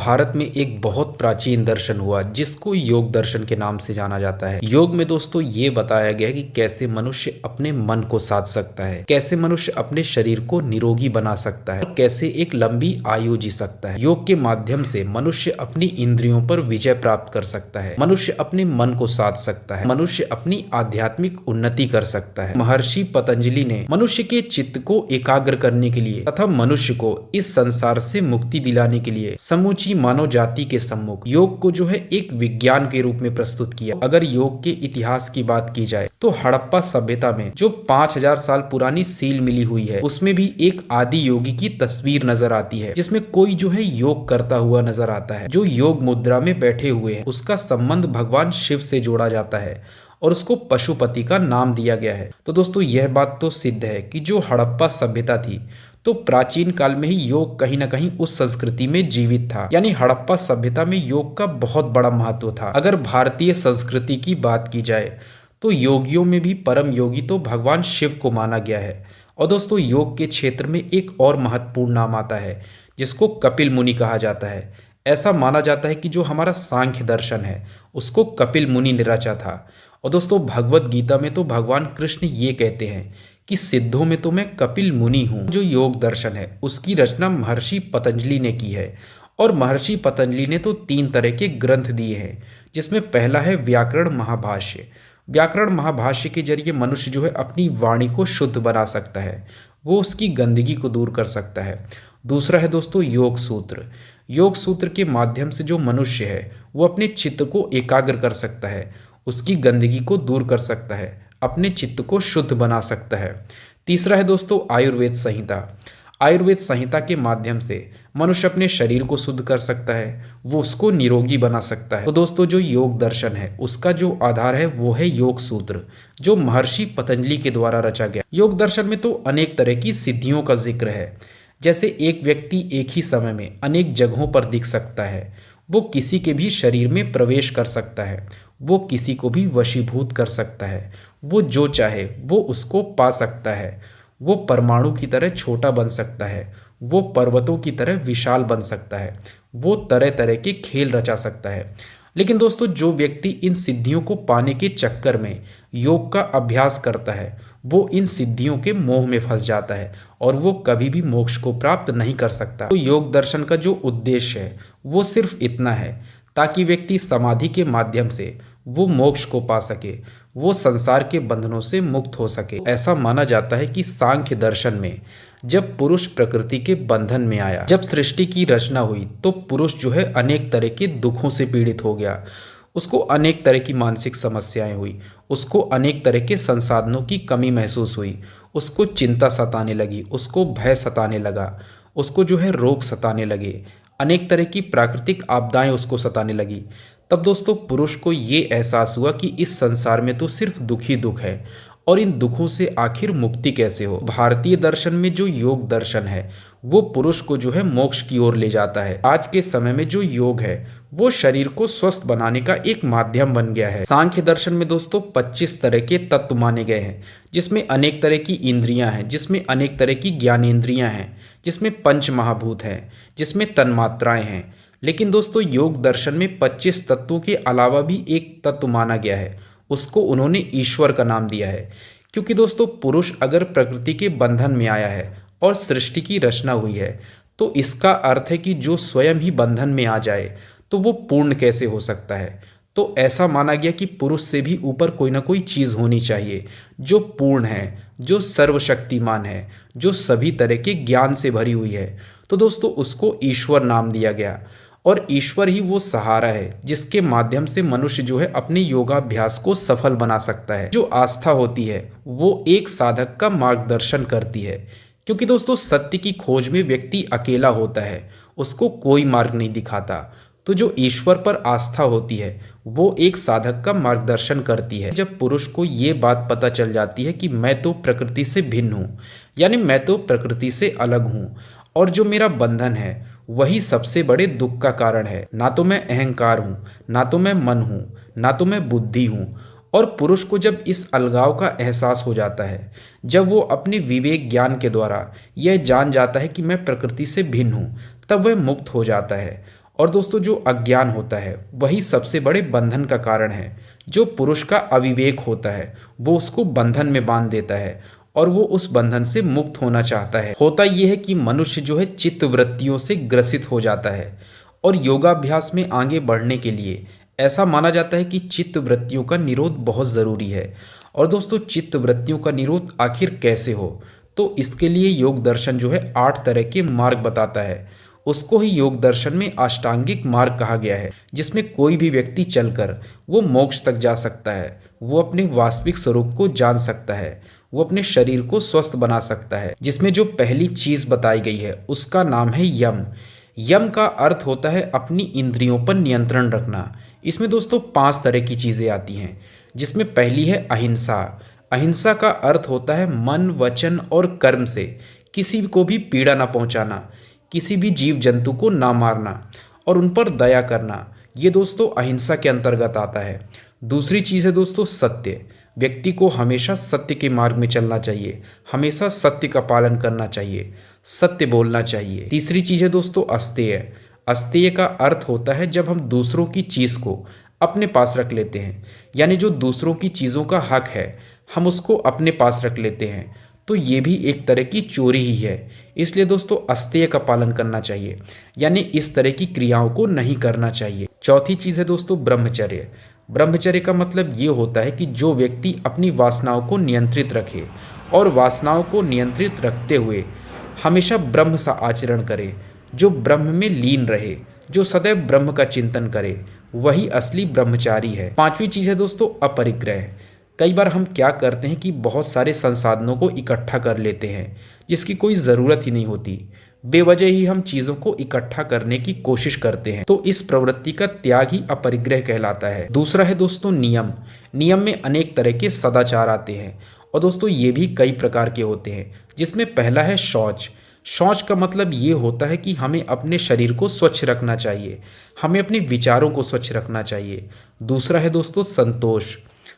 भारत में एक बहुत प्राचीन दर्शन हुआ जिसको योग दर्शन के नाम से जाना जाता है। योग में दोस्तों ये बताया गया है कि कैसे मनुष्य अपने मन को साध सकता है, कैसे मनुष्य अपने शरीर को निरोगी बना सकता है, कैसे एक लंबी आयु जी सकता है। योग के माध्यम से मनुष्य अपनी इंद्रियों पर विजय प्राप्त कर सकता है, मनुष्य अपने मन को साध सकता है, मनुष्य अपनी आध्यात्मिक उन्नति कर सकता है। महर्षि पतंजलि ने मनुष्य के चित्त को एकाग्र करने के लिए तथा मनुष्य को इस संसार से मुक्ति दिलाने के लिए समूची मानव जाति के सम्मुख योग को जो है एक विज्ञान के रूप में प्रस्तुत किया। अगर योग के इतिहास की बात की जाए तो हड़प्पा सभ्यता में जो 5000 साल पुरानी सील मिली हुई है उसमें भी एक आदि योगी की तस्वीर नजर आती है, जिसमें कोई जो है योग करता हुआ नजर आता है। जो योग मुद्रा में बैठे हुए हैं उसका संबंध भगवान शिव से जोड़ा जाता है और उसको पशुपति का नाम दिया गया है। तो दोस्तों यह बात तो सिद्ध है कि जो हड़प्पा सभ्यता थी तो प्राचीन काल में ही योग कहीं ना कहीं उस संस्कृति में जीवित था, यानी हड़प्पा सभ्यता में योग का बहुत बड़ा महत्व था। अगर भारतीय संस्कृति की बात की जाए तो योगियों में भी परम योगी तो भगवान शिव को माना गया है। और दोस्तों योग के क्षेत्र में एक और महत्वपूर्ण नाम आता है जिसको कपिल मुनि कहा जाता है। ऐसा माना जाता है कि जो हमारा सांख्य दर्शन है उसको कपिल मुनि ने रचा था। और दोस्तों भगवत गीता में तो भगवान कृष्ण ये कहते हैं कि सिद्धों में तो मैं कपिल मुनि हूँ। जो योग दर्शन है उसकी रचना महर्षि पतंजलि ने की है और महर्षि पतंजलि ने तो 3 तरह के ग्रंथ दिए हैं, जिसमें पहला है व्याकरण महाभाष्य। व्याकरण महाभाष्य के जरिए मनुष्य जो है अपनी वाणी को शुद्ध बना सकता है, वो उसकी गंदगी को दूर कर सकता है। दूसरा है दोस्तों योग सूत्र। योग सूत्र के माध्यम से जो मनुष्य है वो अपने चित्त को एकाग्र कर सकता है, उसकी गंदगी को दूर कर सकता है, अपने चित्त को शुद्ध बना सकता है। तीसरा है दोस्तों आयुर्वेद संहिता। आयुर्वेद संहिता के माध्यम से मनुष्य अपने शरीर को शुद्ध कर सकता है, वो उसको निरोगी बना सकता है। तो दोस्तों जो योग दर्शन है उसका जो आधार है वो है योग सूत्र, जो महर्षि पतंजलि के द्वारा रचा गया। योग दर्शन में तो अनेक तरह की सिद्धियों का जिक्र है, जैसे एक व्यक्ति एक ही समय में अनेक जगहों पर दिख सकता है, वो किसी के भी शरीर में प्रवेश कर सकता है, वो किसी को भी वशीभूत कर सकता है, वो जो चाहे वो उसको पा सकता है, वो परमाणु की तरह छोटा बन सकता है, वो पर्वतों की तरह विशाल बन सकता है, वो तरह तरह के खेल रचा सकता है। लेकिन दोस्तों जो व्यक्ति इन सिद्धियों को पाने के चक्कर में योग का अभ्यास करता है वो इन सिद्धियों के मोह में फंस जाता है और वो कभी भी मोक्ष को प्राप्त नहीं कर सकता। तो योग दर्शन का जो उद्देश्य है वो सिर्फ इतना है ताकि व्यक्ति समाधि के माध्यम से वो मोक्ष को पा सके, वो संसार के बंधनों से मुक्त हो सके। ऐसा माना जाता है कि सांख्य दर्शन में जब पुरुष प्रकृति के बंधन में आया, जब सृष्टि की रचना हुई तो पुरुष जो है अनेक तरह के दुखों से पीड़ित हो गया, उसको अनेक तरह की मानसिक समस्याएं हुई, उसको अनेक तरह के संसाधनों की कमी महसूस हुई, उसको चिंता सताने लगी, उसको भय सताने लगा, उसको जो है रोग सताने लगे, अनेक तरह की प्राकृतिक आपदाएं उसको सताने लगी। तब दोस्तों पुरुष को ये एहसास हुआ कि इस संसार में तो सिर्फ दुख ही दुख है और इन दुखों से आखिर मुक्ति कैसे हो। भारतीय दर्शन में जो योग दर्शन है वो पुरुष को जो है मोक्ष की ओर ले जाता है। आज के समय में जो योग है वो शरीर को स्वस्थ बनाने का एक माध्यम बन गया है। सांख्य दर्शन में दोस्तों 25 तरह के तत्व माने गए हैं, जिसमें अनेक तरह की इंद्रियां हैं, जिसमें अनेक तरह की ज्ञानेंद्रियां हैं, जिसमें पंच महाभूत हैं, जिसमें तन्मात्राएं हैं। लेकिन दोस्तों योग दर्शन में 25 तत्वों के अलावा भी एक तत्व माना गया है, उसको उन्होंने ईश्वर का नाम दिया है। क्योंकि दोस्तों पुरुष अगर प्रकृति के बंधन में आया है और सृष्टि की रचना हुई है तो इसका अर्थ है कि जो स्वयं ही बंधन में आ जाए तो वो पूर्ण कैसे हो सकता है। तो ऐसा माना गया कि पुरुष से भी ऊपर कोई ना कोई चीज़ होनी चाहिए जो पूर्ण है, जो सर्वशक्तिमान है, जो सभी तरह के ज्ञान से भरी हुई है। तो दोस्तों उसको ईश्वर नाम दिया गया और ईश्वर ही वो सहारा है जिसके माध्यम से मनुष्य जो है अपने योगाभ्यास को सफल बना सकता है। जो आस्था होती है वो एक साधक का मार्गदर्शन करती है, क्योंकि दोस्तों सत्य की खोज में व्यक्ति अकेला होता है, उसको कोई मार्ग नहीं दिखाता। तो जो ईश्वर पर आस्था होती है वो एक साधक का मार्गदर्शन करती है। जब पुरुष को ये बात पता चल जाती है कि मैं तो प्रकृति से भिन्न हूँ, यानी मैं तो प्रकृति से अलग हूँ और जो मेरा बंधन है वही सबसे बड़े दुख का कारण है, ना तो मैं अहंकार हूँ, ना तो मैं मन हूँ, ना तो मैं बुद्धि हूँ। और पुरुष को जब इस अलगाव का एहसास हो जाता है, जब वो अपने विवेक ज्ञान के द्वारा यह जान जाता है कि मैं प्रकृति से भिन्न हूँ, तब वह मुक्त हो जाता है और दोस्तों जो अज्ञान होता है वही सबसे बड़े बंधन का कारण है। जो पुरुष का अविवेक होता है वो उसको बंधन में बांध देता है और वो उस बंधन से मुक्त होना चाहता है। होता यह है कि मनुष्य जो है चित्त वृत्तियों से ग्रसित हो जाता है और योगाभ्यास में आगे बढ़ने के लिए ऐसा माना जाता है कि चित्त वृत्तियों का निरोध बहुत ज़रूरी है। और दोस्तों चित्त वृत्तियों का निरोध आखिर कैसे हो, तो इसके लिए योग दर्शन जो है 8 तरह के मार्ग बताता है। उसको ही योग दर्शन में अष्टांगिक मार्ग कहा गया है, जिसमें कोई भी व्यक्ति चलकर वो मोक्ष तक जा सकता है, वो अपने वास्तविक स्वरूप को जान सकता है, वो अपने शरीर को स्वस्थ बना सकता है। जिसमें जो पहली चीज बताई गई है उसका नाम है यम। यम का अर्थ होता है अपनी इंद्रियों पर नियंत्रण रखना। इसमें दोस्तों 5 तरह की चीजें आती हैं, जिसमें पहली है अहिंसा। अहिंसा का अर्थ होता है मन, वचन और कर्म से किसी को भी पीड़ा ना पहुंचाना, किसी भी जीव जंतु को ना मारना और उन पर दया करना। ये दोस्तों अहिंसा के अंतर्गत आता है। दूसरी चीज़ है दोस्तों सत्य। व्यक्ति को हमेशा सत्य के मार्ग में चलना चाहिए, हमेशा सत्य का पालन करना चाहिए, सत्य बोलना चाहिए। तीसरी चीज़ है दोस्तों अस्तेय। अस्तेय का अर्थ होता है जब हम दूसरों की चीज़ को अपने पास रख लेते हैं, यानी जो दूसरों की चीज़ों का हक है हम उसको अपने पास रख लेते हैं, तो ये भी एक तरह की चोरी ही है। इसलिए दोस्तों अस्तेय का पालन करना चाहिए, यानी इस तरह की क्रियाओं को नहीं करना चाहिए। चौथी चीज़ है दोस्तों ब्रह्मचर्य। ब्रह्मचर्य का मतलब ये होता है कि जो व्यक्ति अपनी वासनाओं को नियंत्रित रखे और वासनाओं को नियंत्रित रखते हुए हमेशा ब्रह्म सा आचरण करे, जो ब्रह्म में लीन रहे, जो सदैव ब्रह्म का चिंतन करे, वही असली ब्रह्मचारी है। पांचवी चीज़ है दोस्तों अपरिग्रह। कई बार हम क्या करते हैं कि बहुत सारे संसाधनों को इकट्ठा कर लेते हैं जिसकी कोई ज़रूरत ही नहीं होती। बेवजह ही हम चीज़ों को इकट्ठा करने की कोशिश करते हैं, तो इस प्रवृत्ति का त्याग ही अपरिग्रह कहलाता है। दूसरा है दोस्तों नियम। नियम में अनेक तरह के सदाचार आते हैं और दोस्तों ये भी कई प्रकार के होते हैं, जिसमें पहला है शौच। शौच का मतलब ये होता है कि हमें अपने शरीर को स्वच्छ रखना चाहिए, हमें अपने विचारों को स्वच्छ रखना चाहिए। दूसरा है दोस्तों संतोष।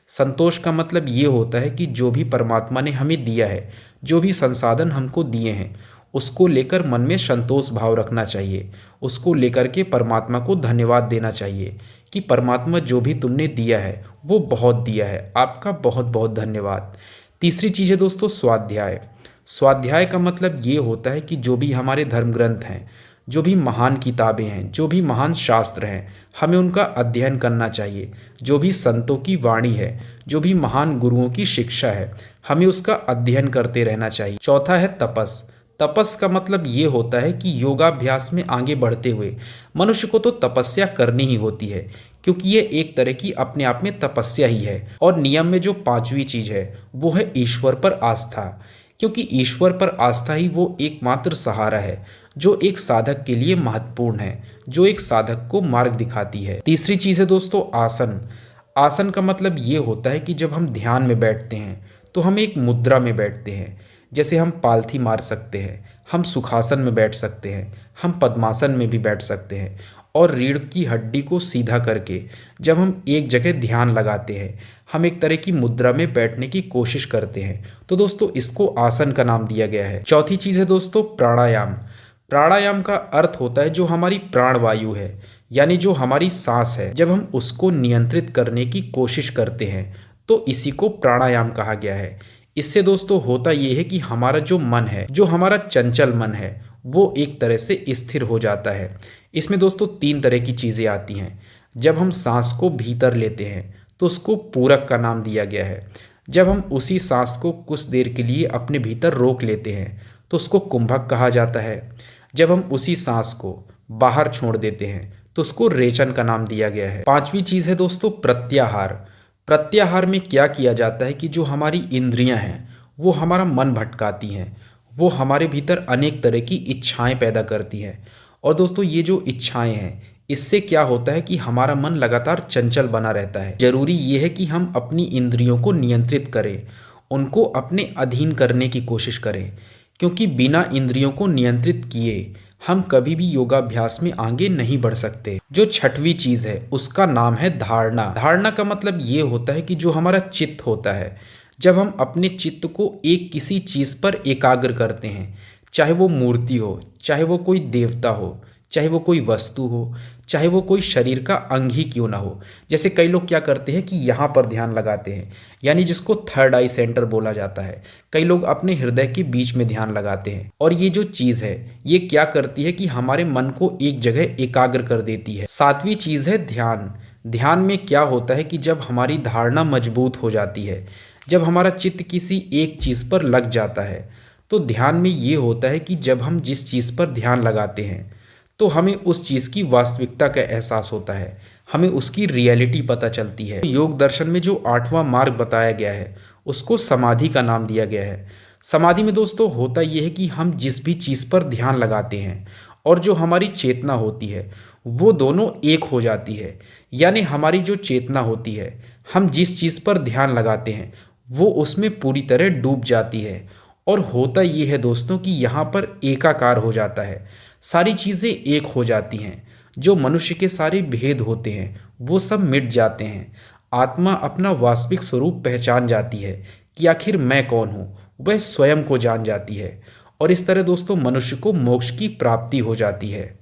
संतोष का मतलब ये होता है कि जो भी परमात्मा ने हमें दिया है, जो भी संसाधन हमको दिए हैं, उसको लेकर मन में संतोष भाव रखना चाहिए। उसको लेकर के परमात्मा को धन्यवाद देना चाहिए कि परमात्मा जो भी तुमने दिया है वो बहुत दिया है, आपका बहुत बहुत धन्यवाद। तीसरी चीज़ है दोस्तों स्वाध्याय। स्वाध्याय का मतलब ये होता है कि जो भी हमारे धर्म ग्रंथ हैं, जो भी महान किताबें हैं, जो भी महान शास्त्र हैं, हमें उनका अध्ययन करना चाहिए। जो भी संतों की वाणी है, जो भी महान गुरुओं की शिक्षा है, हमें उसका अध्ययन करते रहना चाहिए। चौथा है तपस। तपस का मतलब ये होता है कि योगाभ्यास में आगे बढ़ते हुए मनुष्य को तो तपस्या करनी ही होती है, क्योंकि ये एक तरह की अपने आप में तपस्या ही है। और नियम में जो पांचवी चीज है वो है ईश्वर पर आस्था, क्योंकि ईश्वर पर आस्था ही वो एकमात्र सहारा है जो एक साधक के लिए महत्वपूर्ण है, जो एक साधक को मार्ग दिखाती है। तीसरी चीज है दोस्तों आसन। आसन का मतलब ये होता है कि जब हम ध्यान में बैठते हैं तो हम एक मुद्रा में बैठते हैं। जैसे हम पालथी मार सकते हैं, हम सुखासन में बैठ सकते हैं, हम पद्मासन में भी बैठ सकते हैं। और रीढ़ की हड्डी को सीधा करके जब हम एक जगह ध्यान लगाते हैं, हम एक तरह की मुद्रा में बैठने की कोशिश करते हैं, तो दोस्तों इसको आसन का नाम दिया गया है। चौथी चीज़ है दोस्तों प्राणायाम। प्राणायाम का अर्थ होता है जो हमारी प्राणवायु है, यानी जो हमारी सांस है, जब हम उसको नियंत्रित करने की कोशिश करते हैं तो इसी को प्राणायाम कहा गया है। इससे दोस्तों होता ये है कि हमारा जो मन है, जो हमारा चंचल मन है, वो एक तरह से स्थिर हो जाता है। इसमें दोस्तों 3 तरह की चीज़ें आती हैं। जब हम सांस को भीतर लेते हैं तो उसको पूरक का नाम दिया गया है। जब हम उसी सांस को कुछ देर के लिए अपने भीतर रोक लेते हैं तो उसको कुंभक कहा जाता है। जब हम उसी सांस को बाहर छोड़ देते हैं तो उसको रेचन का नाम दिया गया है। पांचवी चीज़ है दोस्तों प्रत्याहार। प्रत्याहार में क्या किया जाता है कि जो हमारी इंद्रियां हैं वो हमारा मन भटकाती हैं, वो हमारे भीतर अनेक तरह की इच्छाएं पैदा करती हैं। और दोस्तों ये जो इच्छाएं हैं, इससे क्या होता है कि हमारा मन लगातार चंचल बना रहता है। जरूरी ये है कि हम अपनी इंद्रियों को नियंत्रित करें, उनको अपने अधीन करने की कोशिश करें, क्योंकि बिना इंद्रियों को नियंत्रित किए हम कभी भी योगाभ्यास में आगे नहीं बढ़ सकते। जो छठवीं चीज है उसका नाम है धारणा। धारणा का मतलब ये होता है कि जो हमारा चित्त होता है, जब हम अपने चित्त को एक किसी चीज पर एकाग्र करते हैं, चाहे वो मूर्ति हो, चाहे वो कोई देवता हो, चाहे वो कोई वस्तु हो, चाहे वो कोई शरीर का अंग ही क्यों ना हो। जैसे कई लोग क्या करते हैं कि यहाँ पर ध्यान लगाते हैं, यानी जिसको थर्ड आई सेंटर बोला जाता है। कई लोग अपने हृदय के बीच में ध्यान लगाते हैं, और ये जो चीज़ है ये क्या करती है कि हमारे मन को एक जगह एकाग्र कर देती है। सातवीं चीज़ है ध्यान। ध्यान में क्या होता है कि जब हमारी धारणा मजबूत हो जाती है, जब हमारा चित्त किसी एक चीज़ पर लग जाता है, तो ध्यान में ये होता है कि जब हम जिस चीज़ पर ध्यान लगाते हैं तो हमें उस चीज़ की वास्तविकता का एहसास होता है, हमें उसकी रियलिटी पता चलती है। योग दर्शन में जो 8वां मार्ग बताया गया है उसको समाधि का नाम दिया गया है। समाधि में दोस्तों होता यह है कि हम जिस भी चीज़ पर ध्यान लगाते हैं और जो हमारी चेतना होती है वो दोनों एक हो जाती है। यानी हमारी जो चेतना होती है, हम जिस चीज़ पर ध्यान लगाते हैं वो उसमें पूरी तरह डूब जाती है। और होता ये है दोस्तों कि यहाँ पर एकाकार हो जाता है, सारी चीज़ें एक हो जाती हैं। जो मनुष्य के सारे भेद होते हैं वो सब मिट जाते हैं। आत्मा अपना वास्तविक स्वरूप पहचान जाती है कि आखिर मैं कौन हूँ, वह स्वयं को जान जाती है। और इस तरह दोस्तों मनुष्य को मोक्ष की प्राप्ति हो जाती है।